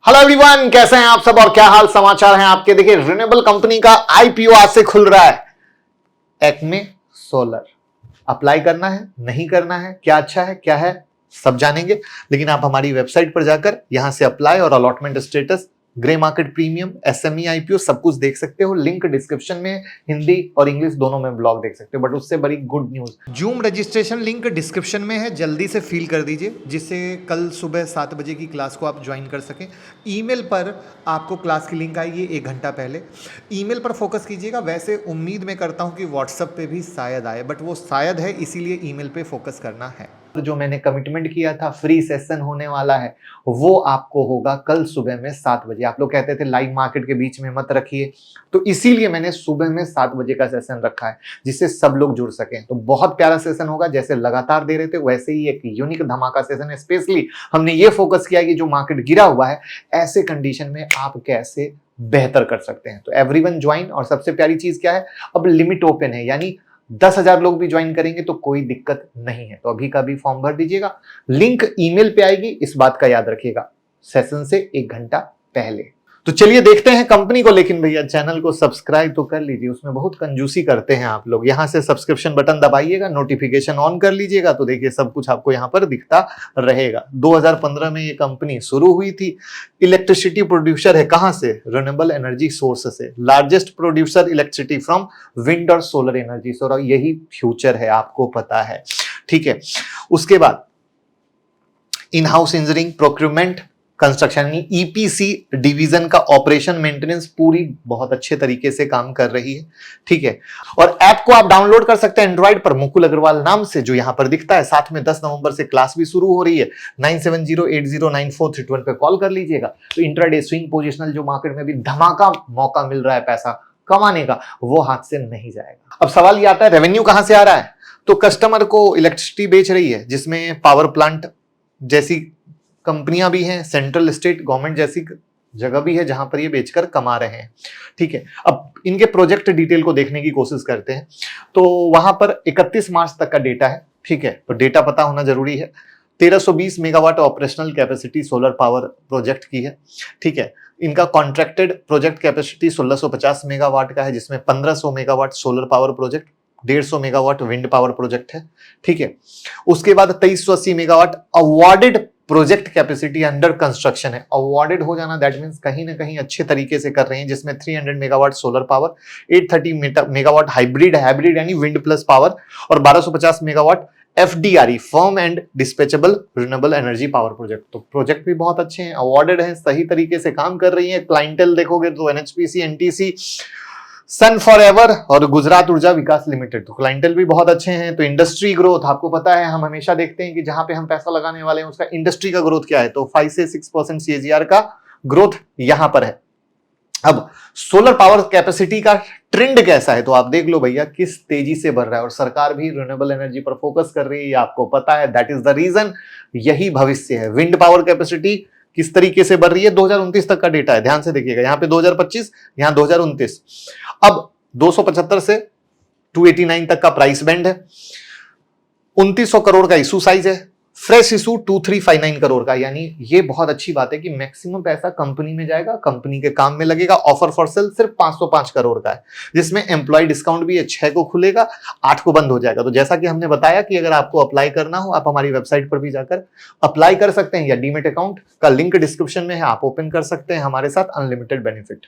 Hello everyone, कैसे हैं आप सब और क्या हाल समाचार हैं आपके। देखिए, रिन्यूएबल कंपनी का आईपीओ आज से खुल रहा है। एक्मे सोलर अप्लाई करना है, नहीं करना है, क्या अच्छा है क्या है सब जानेंगे। लेकिन आप हमारी वेबसाइट पर जाकर यहां से अप्लाई और allotment status, grey market premium, SME IPO सब कुछ देख सकते हो। लिंक डिस्क्रिप्शन में, हिंदी और इंग्लिश दोनों में ब्लॉग देख सकते हो। बट उससे बड़ी good news, zoom registration link description में है, जल्दी से फिल कर दीजिए जिससे कल सुबह 7 बजे की क्लास को आप ज्वाइन कर सकें। ईमेल पर आपको क्लास की लिंक आएगी 1 घंटा पहले। ईमेल पर फोकस कीजिएगा। वैसे उम्मीद मैं करता हूं कि व्हाट्सएप पे भी शायद आए, बट वो शायद है, इसीलिए ईमेल पे फोकस करना है। जो मैंने कमिटमेंट किया था, फ्री सेशन होने वाला है, वो आपको होगा कल सुबह में 7 बजे। आप लोग कहते थे लाइव मार्केट के बीच में मत रखिए, तो इसीलिए मैंने सुबह में 7 बजे का सेशन रखा है जिससे सब लोग जुड़ सकें। तो बहुत प्यारा सेशन होगा, जैसे लगातार दे रहे थे वैसे ही एक यूनिक धमाका सेशन है। स्पेशली हमने ये फोकस किया कि जो मार्केट गिरा हुआ है, ऐसे कंडीशन में आप कैसे बेहतर कर सकते हैं। तो एवरीवन ज्वाइन। और सबसे प्यारी चीज क्या है, अब लिमिट ओपन है, यानी 10,000 लोग भी ज्वाइन करेंगे तो कोई दिक्कत नहीं है। तो अभी का भी फॉर्म भर दीजिएगा, लिंक ईमेल पे आएगी, इस बात का याद रखिएगा, सेशन से 1 घंटा पहले। तो चलिए देखते हैं कंपनी को। लेकिन भैया चैनल को सब्सक्राइब तो कर लीजिए, उसमें बहुत कंजूसी करते हैं आप लोग। यहां से सब्सक्रिप्शन बटन दबाइएगा, नोटिफिकेशन ऑन कर लीजिएगा, तो देखिए सब कुछ आपको यहां पर दिखता रहेगा। 2015 में ये कंपनी शुरू हुई थी। इलेक्ट्रिसिटी प्रोड्यूसर है, कहां से? रिन्यूएबल एनर्जी सोर्स से। Largest producer electricity from wind और सोलर एनर्जी। और यही फ्यूचर है, आपको पता है, ठीक है। उसके बाद in house engineering, procurement, construction, EPC division का ऑपरेशन मेंटेनेंस पूरी बहुत अच्छे तरीके से काम कर रही है, ठीक है। और ऐप को आप डाउनलोड कर सकते हैं एंड्रॉइड पर, मुकुल अग्रवाल नाम से, जो यहां पर दिखता है। साथ में 10 नवंबर से क्लास भी शुरू हो रही है। 9708094321 पे कॉल कर लीजिएगा। तो इंट्राडे स्विंग पोजिशनल, जो मार्केट में भी धमाका मौका मिल रहा है पैसा कमाने का, वो हाथ से नहीं जाएगा। अब सवाल ये आता है, रेवेन्यू कहां से आ रहा है? तो कस्टमर को इलेक्ट्रिसिटी बेच रही है, जिसमें पावर प्लांट जैसी कंपनियां भी हैं, सेंट्रल स्टेट गवर्नमेंट जैसी जगह भी है जहां पर ये बेचकर कमा रहे हैं, ठीक है। अब इनके प्रोजेक्ट डिटेल को देखने की कोशिश करते हैं। तो वहां पर 31 मार्च तक का डेटा है, ठीक है। तो डेटा पता होना जरूरी है। 1320 megawatt operational capacity solar power project की है, ठीक है। इनका कॉन्ट्रैक्टेड प्रोजेक्ट कैपेसिटी 1650 मेगावाट का है, जिसमें 1500 megawatt solar power project, 150 megawatt wind power project है, ठीक है। उसके बाद 2380 megawatt awarded project capacity under construction है। अवॉर्डेड हो जाना दैट मींस कहीं ना कहीं अच्छे तरीके से कर रहे हैं, जिसमें 300 megawatt solar power, 830 megawatt hybrid यानी विंड प्लस पावर, और 1250 megawatt FDRE, firm and dispatchable renewable energy power project. तो प्रोजेक्ट भी बहुत अच्छे हैं, अवॉर्डेड हैं, सही तरीके से काम कर रही है। क्लाइंटेल देखोगे तो एनएचपीसी, एनटीसी, सन फॉरएवर और गुजरात ऊर्जा विकास लिमिटेड। तो क्लाइंटेल भी बहुत अच्छे हैं। तो इंडस्ट्री ग्रोथ, आपको पता है हम हमेशा देखते हैं कि जहां पे हम पैसा लगाने वाले हैं उसका इंडस्ट्री का ग्रोथ क्या है, तो 5 से 6% सीएजीआर का ग्रोथ यहां पर है। अब सोलर पावर कैपेसिटी का ट्रेंड कैसा है, तो आप देख लो भैया किस तेजी से बढ़ रहा है। और सरकार भी रिन्यूएबल एनर्जी पर फोकस कर रही है, आपको पता है, दैट इज द रीजन, यही भविष्य है। विंड पावर कैपेसिटी किस तरीके से बढ़ रही है, 2029 तक का डेटा है, ध्यान से देखिएगा। यहां पे 2025, यहां 2029। अब 275 से 289 तक का प्राइस बैंड है। 2900 करोड़ का इशू साइज है। फ्रेश इशू 2359 करोड़ का, यानी ये बहुत अच्छी बात है कि मैक्सिमम पैसा कंपनी में जाएगा, कंपनी के काम में लगेगा। ऑफर फॉर सेल सिर्फ 505 करोड़ का है, जिसमें एम्प्लॉय डिस्काउंट भी है। 6 को खुलेगा, 8 को बंद हो जाएगा। तो जैसा कि हमने बताया कि अगर आपको अप्लाई करना हो, आप हमारी वेबसाइट पर भी जाकर अप्लाई कर सकते हैं, या डीमेट अकाउंट का लिंक डिस्क्रिप्शन में है, आप ओपन कर सकते हैं हमारे साथ, अनलिमिटेड बेनिफिट।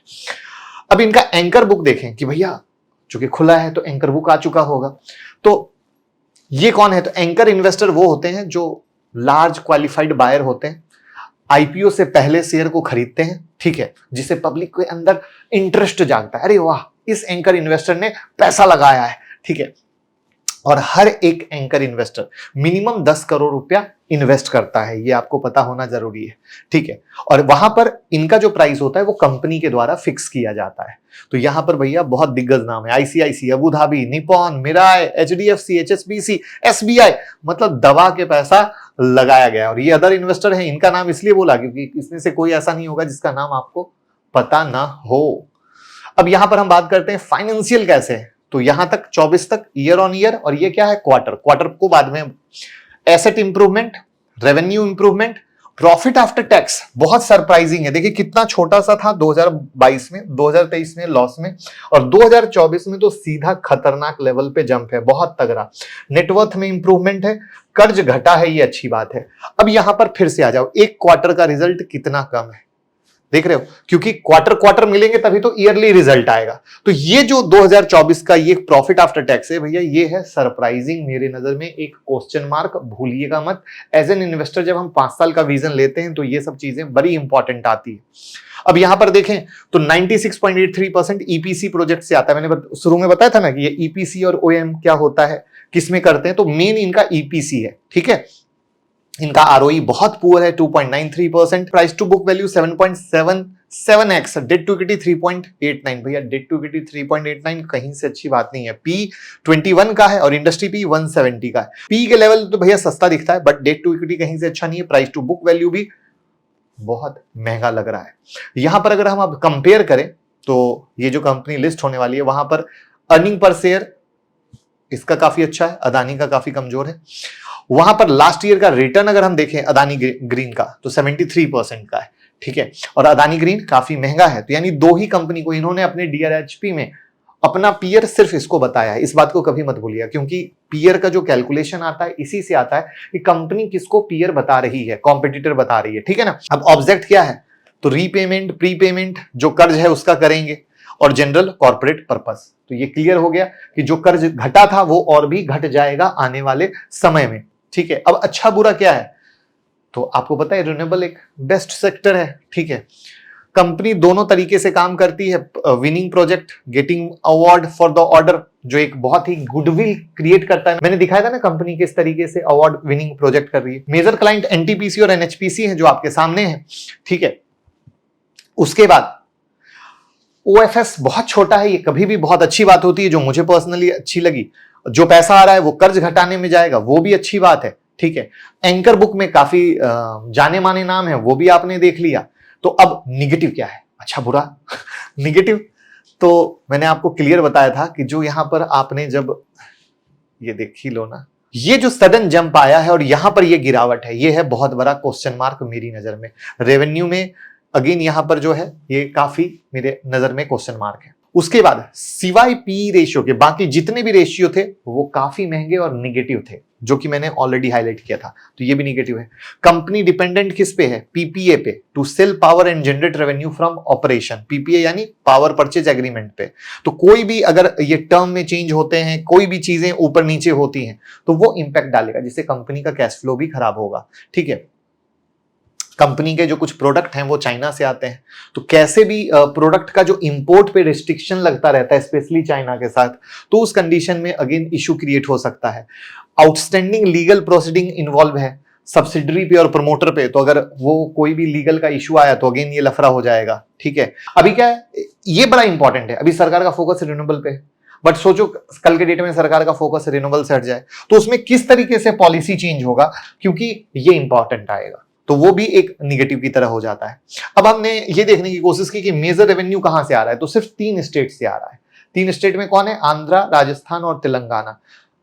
अब इनका एंकर बुक देखें कि भैया चूंकि खुला है तो एंकर बुक आ चुका होगा। तो ये कौन है, तो एंकर इन्वेस्टर वो होते हैं जो लार्ज क्वालिफाइड बायर होते हैं, आईपीओ से पहले शेयर को खरीदते हैं, ठीक है, जिससे पब्लिक के अंदर इंटरेस्ट जागता है, अरे वाह इस एंकर इन्वेस्टर ने पैसा लगाया है, ठीक है। और हर एक एंकर इन्वेस्टर मिनिमम 10 करोड़ रुपया इन्वेस्ट करता है, ये आपको पता होना जरूरी है, ठीक है। और वहां पर इनका जो प्राइस होता है वो कंपनी के द्वारा फिक्स किया जाता है। तो यहां पर भैया बहुत दिग्गज नाम है, ICIC, Abu Dhabi, Nippon, Mirae, HDFC, HSBC, SBI, मतलब दबा के पैसा लगाया गया। और ये अदर इन्वेस्टर है, इनका नाम इसलिए बोला क्योंकि इसमें से कोई ऐसा नहीं होगा जिसका नाम आपको पता ना हो। अब यहां पर हम बात करते हैं फाइनेंशियल कैसे है। तो यहां तक 24 तक ईयर ऑन ईयर, और ये क्या है, क्वार्टर। क्वार्टर को बाद में asset improvement, revenue improvement, profit after tax बहुत सरप्राइजिंग है। देखिए कितना छोटा सा था 2022 में, 2023 में लॉस में, और 2024 में तो सीधा खतरनाक लेवल पे जंप है, बहुत तगड़ा। नेटवर्थ में इंप्रूवमेंट है, कर्ज घटा है, ये अच्छी बात है। अब यहां पर फिर से आ जाओ, एक क्वार्टर का रिजल्ट कितना कम है, देख रहे हो, क्योंकि क्वार्टर क्वार्टर मिलेंगे तभी तो ईयरली रिजल्ट आएगा। तो ये जो 2024 का ये प्रॉफिट आफ्टर टैक्स है भैया, ये है सरप्राइजिंग मेरे नजर में, एक क्वेश्चन मार्क, भूलिएगा मत। एज एन इन्वेस्टर जब हम 5 साल का विजन लेते हैं तो ये सब चीजें बड़ी इंपॉर्टेंट आती है। अब यहां पर देखें तो 96.83% ईपीसी प्रोजेक्ट से आता है। मैंने शुरू में बताया था ना कि ये ईपीसी और ओएम क्या होता है, किसमें करते हैं, तो मेन इनका ईपीसी है, ठीक है। इनका आरओई बहुत पुअर है, 2.93%, price to book value 7.77x, debt to equity 3.89। भैया डेट टू इक्विटी 3.89 कहीं से अच्छी बात नहीं है। पी 21 का है और इंडस्ट्री पी 170 का है। पी के लेवल तो भैया सस्ता दिखता है, बट डेट टू इक्विटी कहीं से अच्छा नहीं है। प्राइस टू बुक वैल्यू भी बहुत महंगा लग रहा है। यहां पर अगर हम अब कंपेयर करें तो ये जो कंपनी लिस्ट होने वाली है वहां पर अर्निंग पर शेयर इसका काफी अच्छा है, अदानी का काफी कमजोर है। वहां पर लास्ट ईयर का रिटर्न अगर हम देखें अदानी ग्रीन का तो 73% का है, ठीक है, और अदानी ग्रीन काफी महंगा है। तो यानी दो ही कंपनी को इन्होंने अपने डीआरएचपी में अपना पीयर सिर्फ इसको बताया है। इस बात को कभी मत भूलिएगा, क्योंकि पीयर का जो कैलकुलेशन आता है इसी से आता है कि कंपनी किसको पीयर बता रही है, कॉम्पिटिटर बता रही है, ठीक है ना। अब ऑब्जेक्ट क्या है, तो रीपेमेंट, प्रीपेमेंट, जो कर्ज है उसका करेंगे, और जनरल कॉर्पोरेट पर्पस। तो ये क्लियर हो गया कि जो कर्ज घटा था वो और भी घट जाएगा आने वाले समय में, ठीक है। अब अच्छा बुरा क्या है, तो आपको पता है रिन्यूएबल एक बेस्ट सेक्टर है, ठीक है। कंपनी दोनों तरीके से काम करती है, winning project, getting award for the order, जो एक बहुत ही गुडविल क्रिएट करता है। मैंने दिखाया था ना कंपनी किस तरीके से अवार्ड विनिंग प्रोजेक्ट कर रही है। मेजर क्लाइंट एनटीपीसी और एनएचपीसी है जो आपके सामने है, ठीक है। उसके बाद ओएफएस बहुत छोटा है, ये कभी भी बहुत अच्छी बात होती है, जो मुझे पर्सनली अच्छी लगी। जो पैसा आ रहा है वो कर्ज घटाने में जाएगा, वो भी अच्छी बात है, ठीक है। एंकर बुक में काफी जाने माने नाम है, वो भी आपने देख लिया। तो अब निगेटिव क्या है, अच्छा बुरा निगेटिव तो मैंने आपको क्लियर बताया था कि जो यहां पर आपने जब ये देख ही लो ना, ये जो सडन जंप आया है और यहां पर ये गिरावट है, ये है बहुत बड़ा क्वेश्चन मार्क मेरी नजर में। रेवेन्यू में अगेन यहां पर जो है ये काफी मेरे नजर में क्वेश्चन मार्क है। उसके बाद सिवाय पी रेशियो के बाकी जितने भी रेशियो थे वो काफी महंगे और निगेटिव थे, जो कि मैंने ऑलरेडी हाईलाइट किया था, तो ये भी निगेटिव है। कंपनी डिपेंडेंट किस पे है, पीपीए पे, to sell power and generate revenue from operation. PPA यानी पावर परचेज एग्रीमेंट पे। तो कोई भी अगर ये टर्म में चेंज होते हैं, कोई भी चीजें ऊपर नीचे होती हैं तो वो इंपैक्ट डालेगा, जिससे कंपनी का कैश फ्लो भी खराब होगा, ठीक है। कंपनी के जो कुछ प्रोडक्ट हैं वो चाइना से आते हैं, तो कैसे भी प्रोडक्ट का जो इंपोर्ट पे रिस्ट्रिक्शन लगता रहता है, स्पेशली चाइना के साथ, तो उस कंडीशन में अगेन इशू क्रिएट हो सकता है। आउटस्टैंडिंग लीगल प्रोसीडिंग इन्वॉल्व है सब्सिडरी पे और प्रमोटर पे, तो अगर वो कोई भी लीगल का इशू आया तो अगेन ये लफड़ा हो जाएगा, ठीक है। अभी क्या है, ये बड़ा इंपॉर्टेंट है, अभी सरकार का फोकस रिन्यूएबल पे, बट सोचो कल के डेट में सरकार का फोकस रिन्यूएबल से हट जाए तो उसमें किस तरीके से पॉलिसी चेंज होगा, क्योंकि ये इंपॉर्टेंट आएगा, तो वो भी एक निगेटिव की तरह हो जाता है। अब हमने ये देखने की कोशिश की कि मेजर रेवेन्यू कहां से आ रहा है, तो सिर्फ 3 स्टेट से आ रहा है। 3 स्टेट में कौन है, आंध्रा, राजस्थान और तेलंगाना।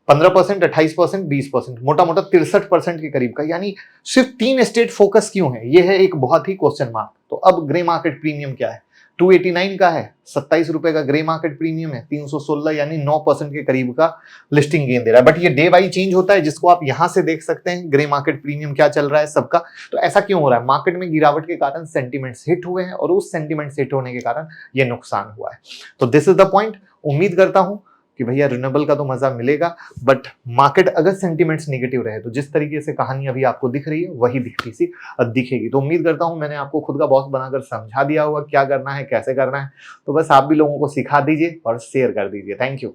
15%, 28%, 20%, मोटा मोटा 63% के करीब का, यानी सिर्फ 3 स्टेट फोकस क्यों है, ये है एक बहुत ही क्वेश्चन मार्क। तो अब ग्रे मार्केट प्रीमियम क्या है, 289 का है, 27 रुपए का ग्रे मार्केट प्रीमियम है, 316 यानी 9% के करीब का लिस्टिंग गेन दे रहा है। बट ये डे वाइज चेंज होता है, जिसको आप यहां से देख सकते हैं ग्रे मार्केट प्रीमियम क्या चल रहा है सबका। तो ऐसा क्यों हो रहा है, मार्केट में गिरावट के कारण सेंटीमेंट्स हिट हुए हैं और उस सेंटीमेंट्स हिट होने के कारण ये नुकसान हुआ है। तो दिस इज द पॉइंट। उम्मीद करता हूं कि भैया रिन्यूएबल का तो मजा मिलेगा, बट मार्केट अगर सेंटीमेंट्स नेगेटिव रहे तो जिस तरीके से कहानी अभी आपको दिख रही है वही दिखेगी। तो उम्मीद करता हूं मैंने आपको खुद का बॉस बनाकर समझा दिया होगा क्या करना है, कैसे करना है। तो बस आप भी लोगों को सिखा दीजिए और शेयर कर दीजिए। Thank you.